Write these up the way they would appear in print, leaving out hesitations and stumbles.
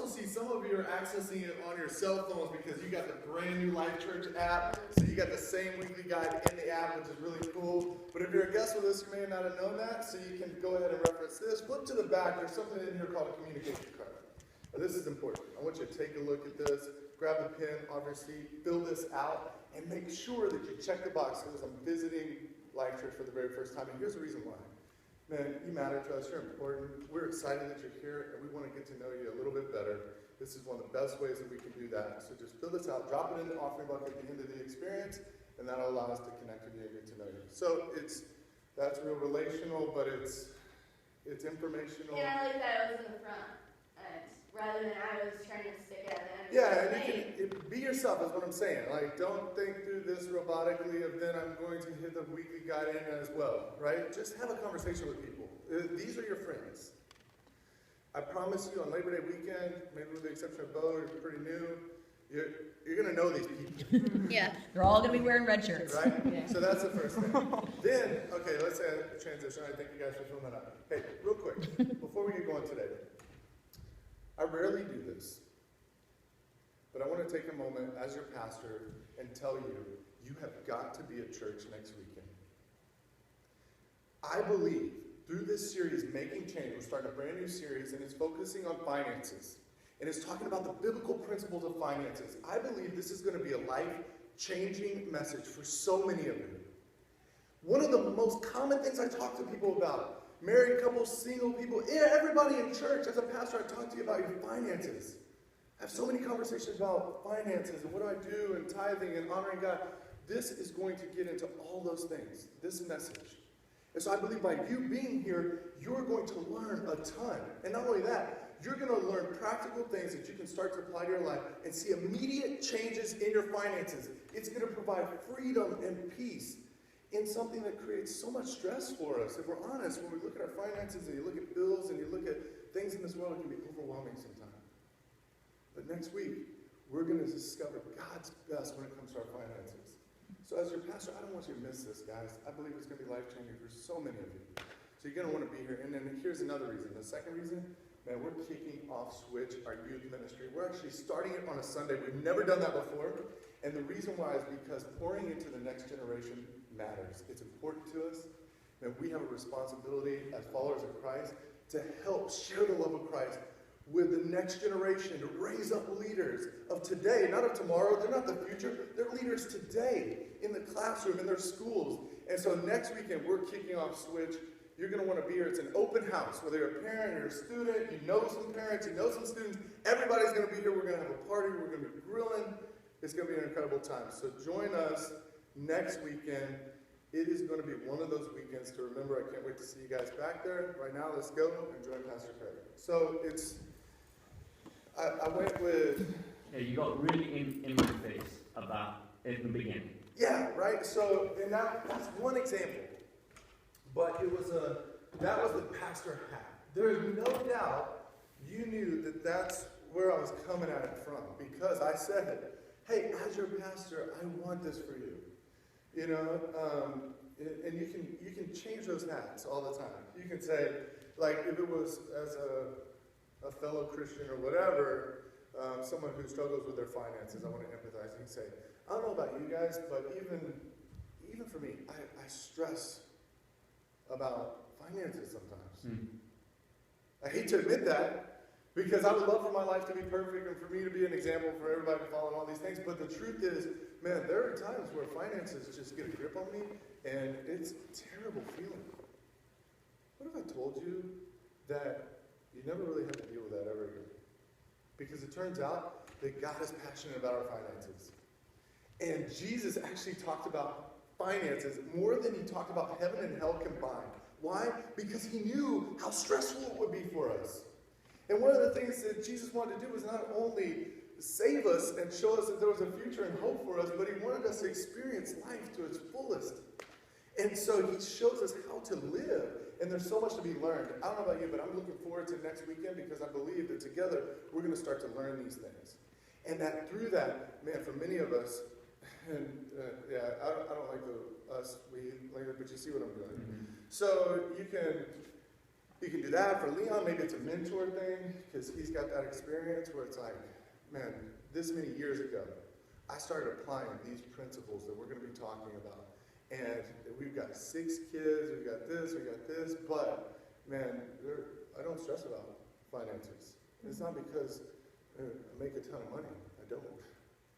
see some of you are accessing it on your cell phones because you got the brand new Life Church app. So you got the same weekly guide in the app, which is really cool. But if you're a guest with us, you may not have known that. So you can go ahead and reference this. Flip to the back. There's something in here called a communication card. Now, this is important. I want you to take a look at this. Grab the pen off your seat. Fill this out. And make sure that you check the box. Because I'm visiting Life Church for the very first time. And here's the reason why. Man, you matter to us. You're important. We're excited that you're here, and we want to get to know you a little bit better. This is one of the best ways that we can do that. So just fill this out, drop it in the offering bucket at the end of the experience, and that'll allow us to connect with you and get to know you. So that's real relational, but it's informational. And I like that it was in the front, rather than I was trying to stick it at the end. Yeah, and be yourself is what I'm saying. Like, don't think through this robotically of then I'm going to hit the weekly guide in as well, right? Just have a conversation with people. These are your friends. I promise you on Labor Day weekend, maybe with the exception of Bo, you're pretty new, you're going to know these people. Yeah, they're all going to be wearing red shirts. Right? Yeah. So that's the first thing. Then, okay, let's transition. I thank you guys for filling that up. Hey, real quick, before we get going today, I rarely do this, but I want to take a moment as your pastor and tell you, you have got to be at church next weekend. I believe through this series, Making Change, we're starting a brand new series, and it's focusing on finances. And it's talking about the biblical principles of finances. I believe this is going to be a life-changing message for so many of you. One of the most common things I talk to people about, married couples, single people, everybody in church, as a pastor, I talk to you about your finances. I have so many conversations about finances and what do I do and tithing and honoring God. This is going to get into all those things, this message. And so I believe by you being here, you're going to learn a ton. And not only that, you're going to learn practical things that you can start to apply to your life and see immediate changes in your finances. It's going to provide freedom and peace in something that creates so much stress for us. If we're honest, when we look at our finances and you look at bills and you look at things in this world, it can be overwhelming sometimes. But next week, we're going to discover God's best when it comes to our finances. So as your pastor, I don't want you to miss this, guys. I believe it's going to be life-changing for so many of you. So you're going to want to be here. And then here's another reason. The second reason, man, we're kicking off Switch, our youth ministry. We're actually starting it on a Sunday. We've never done that before. And the reason why is because pouring into the next generation matters. It's important to us. And we have a responsibility as followers of Christ to help share the love of Christ with the next generation, to raise up leaders of today, not of tomorrow. They're not the future. They're leaders today in the classroom, in their schools. And so next weekend, we're kicking off Switch. You're going to want to be here. It's an open house. Whether you're a parent or a student, you know some parents, you know some students, everybody's going to be here. We're going to have a party. We're going to be grilling. It's going to be an incredible time. So join us next weekend. It is going to be one of those weekends to remember. I can't wait to see you guys back there. Right now, let's go and join Pastor Craig. So I went with... Yeah, you got really in my face about it in the beginning. Yeah, right? So, and that's one example. But that was the pastor hat. There is no doubt you knew that that's where I was coming at it from. Because I said, hey, as your pastor, I want this for you. You know, and you can change those hats all the time. You can say, like, if it was as a fellow Christian or whatever, someone who struggles with their finances, I want to empathize. You can say, I don't know about you guys, but even for me, I stress about finances sometimes. I hate to admit that, because I would love for my life to be perfect and for me to be an example for everybody to follow and all these things. But the truth is, man, there are times where finances just get a grip on me, and it's a terrible feeling. What if I told you that you never really have to deal with that ever again? Because it turns out that God is passionate about our finances. And Jesus actually talked about finances more than he talked about heaven and hell combined. Why? Because he knew how stressful it would be for us. And one of the things that Jesus wanted to do was not only save us and show us that there was a future and hope for us, but he wanted us to experience life to its fullest. And so he shows us how to live. And there's so much to be learned. I don't know about you, but I'm looking forward to next weekend because I believe that together we're going to start to learn these things. And that through that, man, for many of us, and I don't like the us, we, but you see what I'm doing. Mm-hmm. So you can, You can do that. For Leon, maybe it's a mentor thing, because he's got that experience where it's like, man, this many years ago, I started applying these principles that we're going to be talking about. And we've got 6 kids, we've got this, but man, I don't stress about finances. It's not because I make a ton of money. I don't.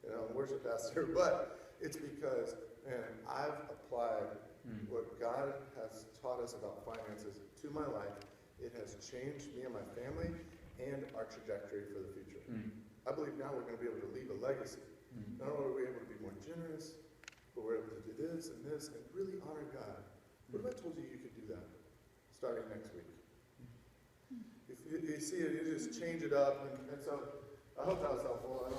I'm a worship pastor, but it's because, man, I've applied what God has taught us about finances to my life. It has changed me and my family and our trajectory for the future. I believe now we're going to be able to leave a legacy. Not only are we able to be more generous, but we're able to do this and really honor God. What if I told you you could do that starting next week? If you see it, you just change it up. And so I hope that was helpful.